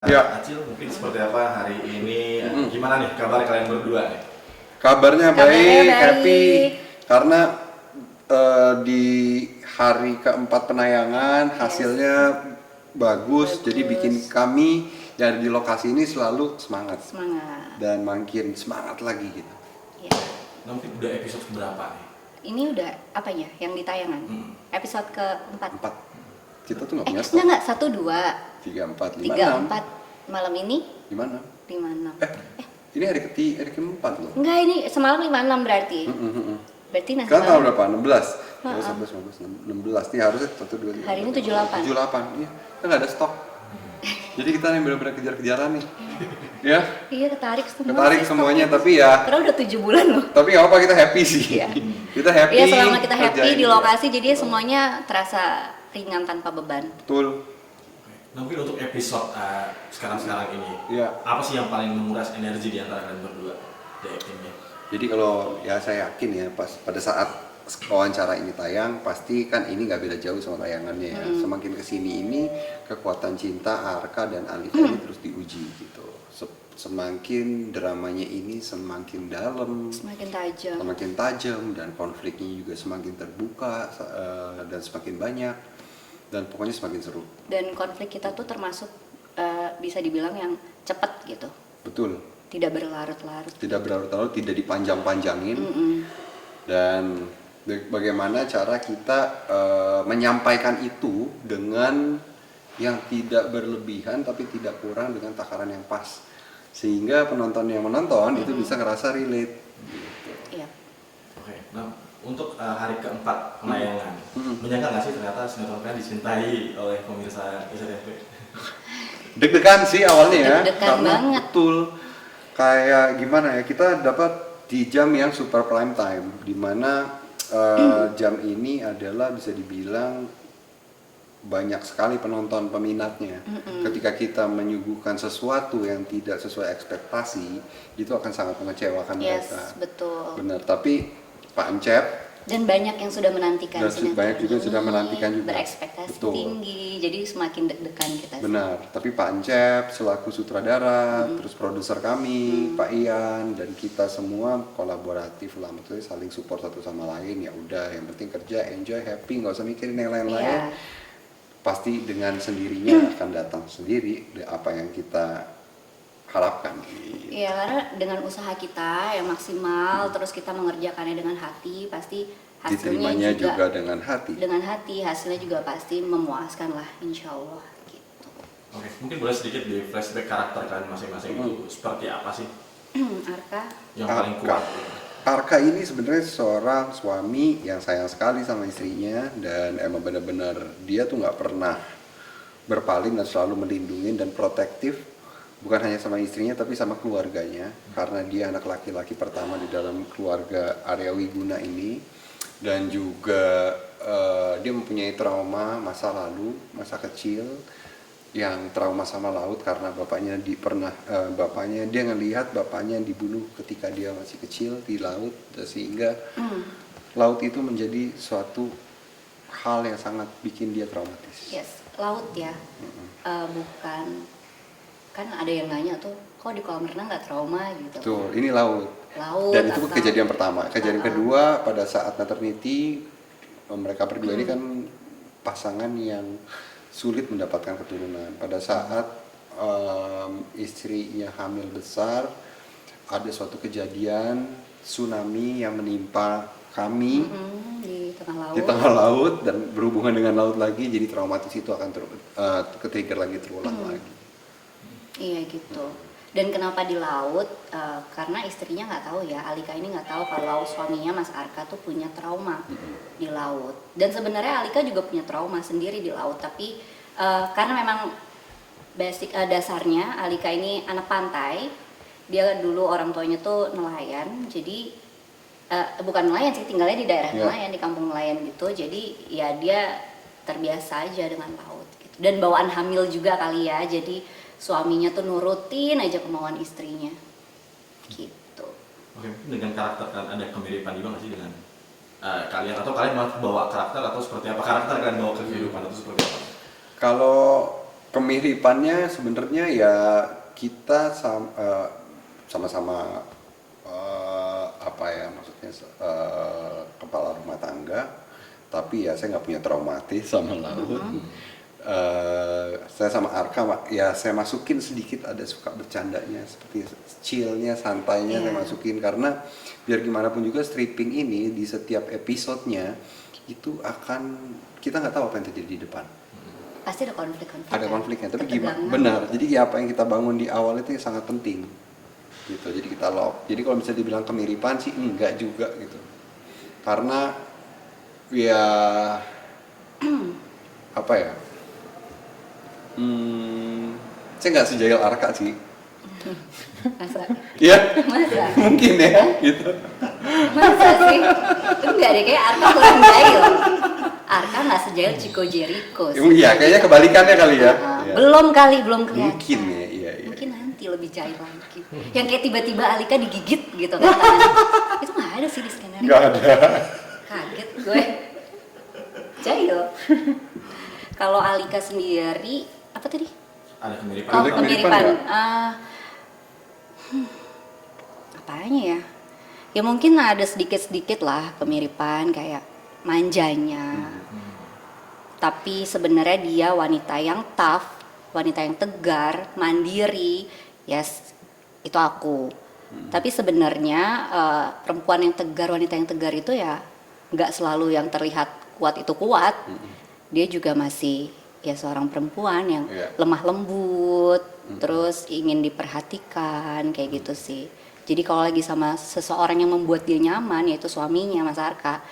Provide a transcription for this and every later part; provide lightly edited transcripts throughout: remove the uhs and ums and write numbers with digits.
Ya, Acil mungkin seperti apa hari ini? Gimana nih kabar kalian berdua nih? kabarnya Kabarnya baik, baik. happy karena di hari keempat penayangan hasilnya bagus, jadi bikin kami yang ada di lokasi ini selalu semangat dan makin semangat lagi gitu. Ya. Nah, mungkin udah episode berapa nih? Ini udah apa ya yang di tayangan? Episode keempat. 4. Kita tuh nggak punya stok. Enggak, 1, 2, 3, 4, 5, 3, 6. 4. Malam ini 5, 6. 5, 6. Ini hari keempat loh. Enggak, ini semalam 5, 6 berarti. Berarti nanti Kan tanggal malam. berapa? 16. 11, 16. Nih harusnya 1, 2, 3. Hari ini 78. 78. Iya. Kita nggak ada stok. Jadi kita nih benar-benar kejar-kejaran nih. Ya. Iya, ketarik semua. Ketarik sih semuanya, stoknya. tapi ya. Karena udah 7 bulan loh. Tapi nggak apa, kita happy sih. Iya. Kita happy. Iya, selama kita happy kerjain di juga. lokasi jadi semuanya terasa ringan tanpa beban. Betul. Nah, mungkin untuk episode sekarang ini, Iya. apa sih yang paling menguras energi di antara kalian berdua? Dari timnya. Jadi kalau ya saya yakin ya pada saat wawancara ini tayang pasti kan ini nggak beda jauh sama tayangannya ya. Semakin kesini ini kekuatan cinta Arka dan Alika ini terus diuji gitu. Semakin dramanya ini semakin dalam, semakin tajam dan konfliknya juga semakin terbuka dan semakin banyak dan pokoknya semakin seru. Dan konflik kita tuh termasuk bisa dibilang yang cepat gitu. Betul. Tidak berlarut-larut. Tidak berlarut-larut, tidak dipanjang-panjangin. Dan bagaimana cara kita menyampaikan itu dengan yang tidak berlebihan tapi tidak kurang dengan takaran yang pas, sehingga penonton yang menonton itu bisa ngerasa relate gitu. Iya. Oke. Nah, untuk hari keempat penayangan, menyangka nggak sih ternyata sinetron kalian dicintai oleh pemirsa SCTV? Deg-degan sih awalnya ya, Deg-degan karena banget. betul kayak gimana ya, kita dapat di jam yang super prime time, dimana jam ini adalah bisa dibilang banyak sekali penonton peminatnya. Ketika kita menyuguhkan sesuatu yang tidak sesuai ekspektasi, itu akan sangat mengecewakan mereka. Yes, betul. Benar, tapi Pak Encep Dan banyak yang sudah menantikan dan sinetron banyak juga ini, sudah menantikan juga. berekspektasi Betul. tinggi, jadi semakin deg-degan kita sih. Benar, tapi Pak Encep selaku sutradara, terus produser kami, Pak Ian dan kita semua kolaboratif lah, maksudnya saling support satu sama lain. Ya udah, yang penting kerja, enjoy, happy, nggak usah mikirin yang lain-lain. Iya. Pasti dengan sendirinya akan datang sendiri apa yang kita harapkan. Iya, karena dengan usaha kita yang maksimal, terus kita mengerjakannya dengan hati, pasti hasilnya Diterimanya juga dengan hati. dengan hati, hasilnya juga pasti memuaskan lah, insya Allah gitu. Oke, mungkin boleh sedikit di flashback karakter kalian masing-masing itu seperti apa sih Arka, yang paling kuat? Arka ini sebenarnya seorang suami yang sayang sekali sama istrinya dan emang benar-benar dia tuh nggak pernah berpaling dan selalu melindungi dan protektif, bukan hanya sama istrinya tapi sama keluarganya, karena dia anak laki-laki pertama di dalam keluarga Arya Wiguna ini. Dan juga dia mempunyai trauma masa lalu, masa kecil yang trauma sama laut karena bapaknya dia ngelihat bapaknya dibunuh ketika dia masih kecil di laut, sehingga laut itu menjadi suatu hal yang sangat bikin dia traumatis. yes, laut ya, bukan, kan ada yang nanya tuh, kok di kolam renang nggak trauma gitu. Tuh, ini laut. Laut Dan itu atau- kejadian pertama. Kejadian kedua pada saat maternity, mereka berdua ini kan pasangan yang sulit mendapatkan keturunan. Pada saat istrinya hamil besar, ada suatu kejadian tsunami yang menimpa kami di tengah laut. di tengah laut dan berhubungan dengan laut lagi, jadi traumatis itu akan ke-trigger lagi, terulang lagi. Iya gitu. Dan kenapa di laut? Karena istrinya nggak tahu ya, Alika ini nggak tahu kalau suaminya Mas Arka tuh punya trauma di laut. Dan sebenarnya Alika juga punya trauma sendiri di laut, tapi karena memang basic dasarnya Alika ini anak pantai, dia dulu orang tuanya tuh nelayan, jadi bukan nelayan sih, tinggalnya di daerah nelayan, di kampung nelayan gitu. Jadi ya dia terbiasa aja dengan laut gitu. Dan bawaan hamil juga kali ya, jadi suaminya tuh nurutin aja kemauan istrinya gitu. Oke, dengan karakter kalian ada kemiripan juga nggak sih dengan kalian, atau kalian malah bawa karakter, atau seperti apa karakter kalian bawa ke kehidupan, atau seperti apa? Kalau Kemiripannya sebenarnya ya kita sama-sama apa ya maksudnya kepala rumah tangga, tapi ya saya nggak punya traumatis sama laut. Saya sama Arka ya saya masukin sedikit ada suka bercandanya seperti chillnya, santainya saya masukin karena biar gimana pun juga stripping ini di setiap episodenya itu akan kita nggak tahu apa yang terjadi di depan. Pasti ada konflik-konflik. Ada konfliknya, tapi gimana? Ketegangan. Benar. Jadi apa yang kita bangun di awal itu sangat penting. Gitu. Jadi kita lock. Jadi kalau bisa dibilang kemiripan sih enggak juga gitu. Karena ya apa ya? Saya nggak sejail Arka sih. Masa? Iya. Masa? Mungkin ya gitu. Masa sih? Enggak deh, kayak Arka kurang jail. Arka nggak sejail Chico Jericho sih. Iya, kayaknya kebalikannya kali ya. Iya. Belum kali, belum kelihatan. Mungkin ya, iya. Mungkin nanti lebih jail lagi. Yang kayak tiba-tiba Alika digigit gitu kan tangannya. Itu nggak ada sih di skenario. Nggak ada. Kaget gue. Jail. Kalau Alika sendiri, apa tadi? Ada kemiripan. Oh, Ada kemiripan kemiripan. nggak? Apanya ya? Ya mungkin ada sedikit-sedikit lah kemiripan kayak manjanya. Tapi sebenarnya dia wanita yang tough, wanita yang tegar, mandiri. Yes, itu aku. Tapi sebenarnya perempuan yang tegar, wanita yang tegar itu ya nggak selalu yang terlihat kuat itu kuat. Dia juga masih ya seorang perempuan yang lemah lembut, terus ingin diperhatikan kayak gitu sih. Jadi kalau lagi sama seseorang yang membuat dia nyaman, yaitu suaminya Mas Arka,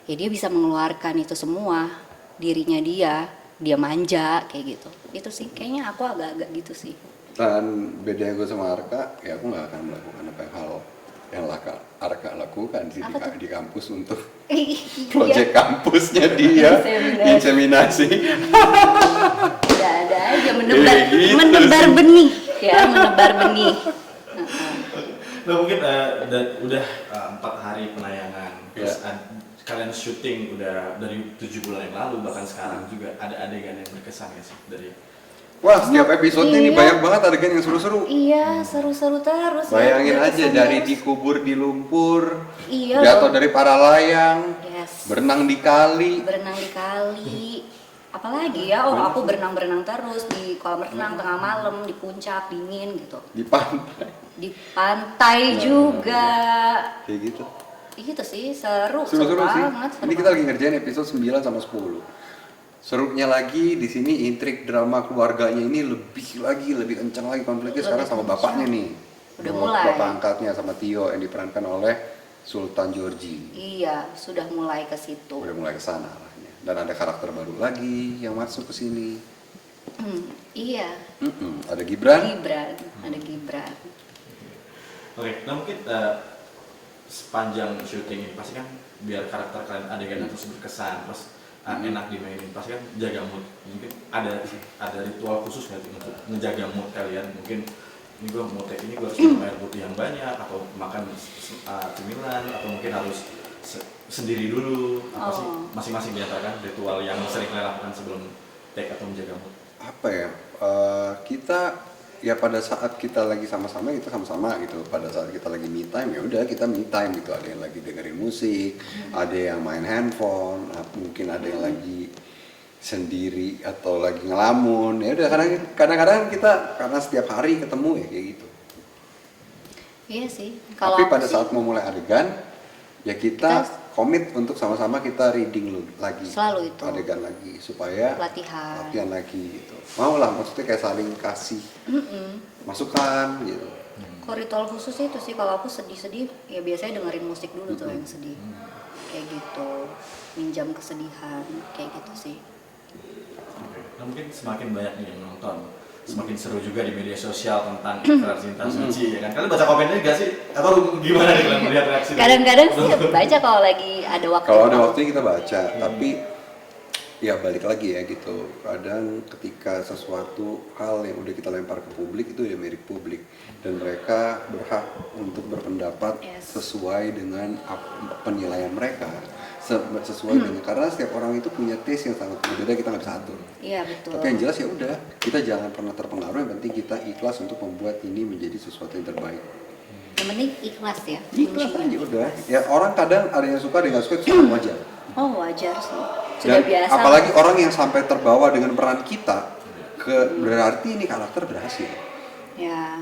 ya dia bisa mengeluarkan itu semua dirinya dia manja kayak gitu. Itu sih kayaknya aku agak-agak gitu sih. Dan bedanya gue sama Arka, ya aku nggak akan melakukan apa yang Arka lakukan sih di kampus untuk proyek kampusnya dia, inseminasi. Ada aja menebar, Gitu menebar sih. benih, ya menebar benih. Nah mungkin udah 4 hari penayangan, terus kalian syuting udah dari 7 bulan yang lalu, bahkan sekarang juga ada adegan yang berkesan ya sih dari. Wah, setiap episode ini Iya. banyak banget adegan yang seru-seru. Iya, seru-seru terus. Bayangin ya, aja berkesan dari terus. dikubur di lumpur, Iya. jatuh dari para layang, Yes. berenang di kali. Berenang di kali. Apalagi ya, aku berenang-berenang terus di kolam renang tengah malam, di puncak dingin gitu. Di pantai. Di pantai juga. Kayak gitu. Gitu sih, seru Seru-seru sih. banget. seru Ini kita lagi ngerjain episode 9 sama 10. Serunya lagi di sini intrik drama keluarganya ini lebih kencang lagi konfliknya sekarang sama bapaknya nih. Udah mulai. Bapak angkatnya sama Tio yang diperankan oleh Sultan Georgi. Iya, sudah mulai ke situ. Udah mulai ke sana arahnya. Dan ada karakter baru lagi yang masuk ke sini. Iya. Ada Gibran. Ada Gibran. Oke, nah mungkin sepanjang syuting ini pasti kan biar karakter kalian adegan terus berkesan, terus enak dimainin, pasti kan jaga mood. Mungkin ada ritual khusus nggak sih untuk menjaga mood kalian? Mungkin ini gue mau take ini gue harus minum air putih yang banyak, atau makan cemilan, atau mungkin harus sendiri dulu. Apa sih masing-masing di antara kan ritual yang sering kalian lakukan sebelum take atau menjaga mood? Apa ya? Kita ya pada saat kita lagi sama-sama kita sama-sama gitu. Pada saat kita lagi me time ya udah kita me time gitu. Ada yang lagi dengerin musik, ada yang main handphone, mungkin ada yang lagi sendiri atau lagi ngelamun. Ya udah kadang-kadang kita karena setiap hari ketemu ya kayak gitu. Iya sih. Tapi aku pada sih, saat mau mulai adegan ya kita komit untuk sama-sama kita reading lagi. Selalu itu. Adegan lagi supaya latihan lagi gitu. Mau lah maksudnya kayak saling kasih masukan gitu. Kalau ritual khusus itu sih, kalau aku sedih-sedih ya biasanya dengerin musik dulu tuh yang sedih. Kayak gitu. Minjam kesedihan kayak gitu sih. Nah, mungkin semakin banyak nih yang nonton, semakin seru juga di media sosial tentang ikrar cinta suci ya kan. Kalian baca komennya nggak sih? Atau gimana nih kalian melihat reaksi? Kadang-kadang sih baca kalau lagi ada waktu. Kalau ada waktunya kita baca, tapi Ya balik lagi ya gitu, kadang ketika sesuatu hal yang udah kita lempar ke publik itu ya milik publik, dan mereka berhak untuk berpendapat Yes. sesuai dengan penilaian mereka, sesuai dengan, karena setiap orang itu punya taste yang sangat berbeda, kita nggak bisa atur. Iya betul. Tapi yang jelas ya udah, kita jangan pernah terpengaruh, yang penting kita ikhlas untuk membuat ini menjadi sesuatu yang terbaik. Yang penting ikhlas ya. Ikhlas kuncinya. aja udah. Ya orang kadang ada yang suka, ada yang nggak suka, itu sangat wajar. Oh wajar sih. Sudah Dan biasa. apalagi orang yang sampai terbawa dengan peran kita, berarti ini karakter berhasil. Ya,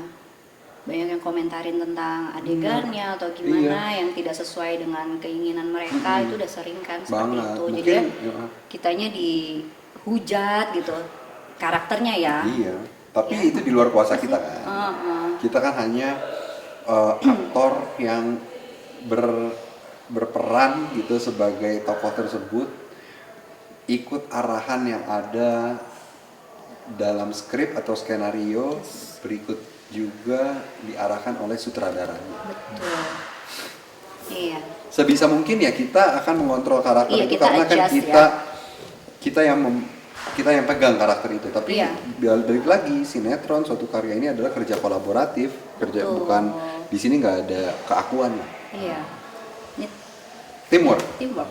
banyak yang komentarin tentang adegannya atau gimana yang tidak sesuai dengan keinginan mereka, itu udah sering kan seperti Banget. itu. Mungkin, Jadi ya, kitanya dihujat gitu, karakternya ya. iya. Tapi Ya. itu di luar kuasa kita kan. Kita kan hanya aktor yang berperan gitu sebagai tokoh tersebut, ikut arahan yang ada dalam skrip atau skenario, berikut juga diarahkan oleh sutradaranya. Betul. Iya. Sebisa mungkin ya kita akan mengontrol karakter Iya, itu, kita karena kan adjust kita yang pegang karakter itu. Tapi Iya. balik lagi, sinetron suatu karya ini adalah kerja kolaboratif, kerja Betul. bukan di sini nggak ada keakuan lah. Iya. Ini Teamwork. teamwork.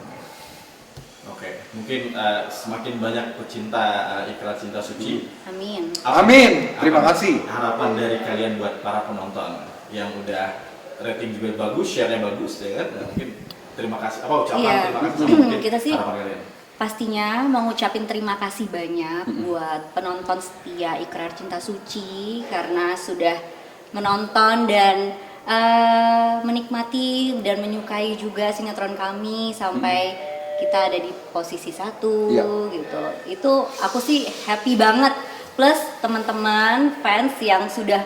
Oke, mungkin semakin banyak pecinta Ikrar Cinta Suci. Amin. Amin. Terima kasih. Harapan dari kalian buat para penonton yang udah rating juga bagus, share-nya bagus ya kan. Nah, mungkin terima kasih. Apa ucapan Iya. terima kasih sama mungkin Kita sih harapan kalian. pastinya mau ngucapin terima kasih banyak buat penonton setia Ikrar Cinta Suci karena sudah menonton dan menikmati dan menyukai juga sinetron kami sampai kita ada di posisi 1 Iya. gitu. Itu aku sih happy banget. Plus teman-teman fans yang sudah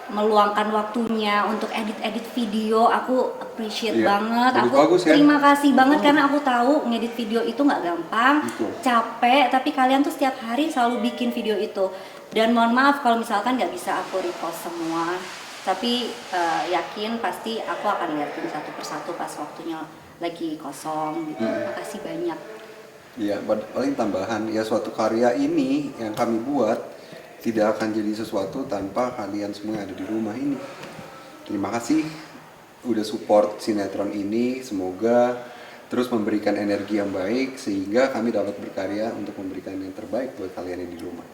meluangkan waktunya untuk edit-edit video, aku appreciate Iya, banget. bagus- Aku bagus ya. terima kasih banget karena aku tahu ngedit video itu nggak gampang, Betul. capek. Tapi kalian tuh setiap hari selalu bikin video itu. Dan mohon maaf kalau misalkan nggak bisa aku repost semua. Tapi yakin pasti aku akan liatin satu persatu pas waktunya lagi kosong. Gitu. Makasih banyak. Ya, paling tambahan ya, suatu karya ini yang kami buat tidak akan jadi sesuatu tanpa kalian semua yang ada di rumah ini. Terima kasih udah support sinetron ini, semoga terus memberikan energi yang baik sehingga kami dapat berkarya untuk memberikan yang terbaik buat kalian yang di rumah.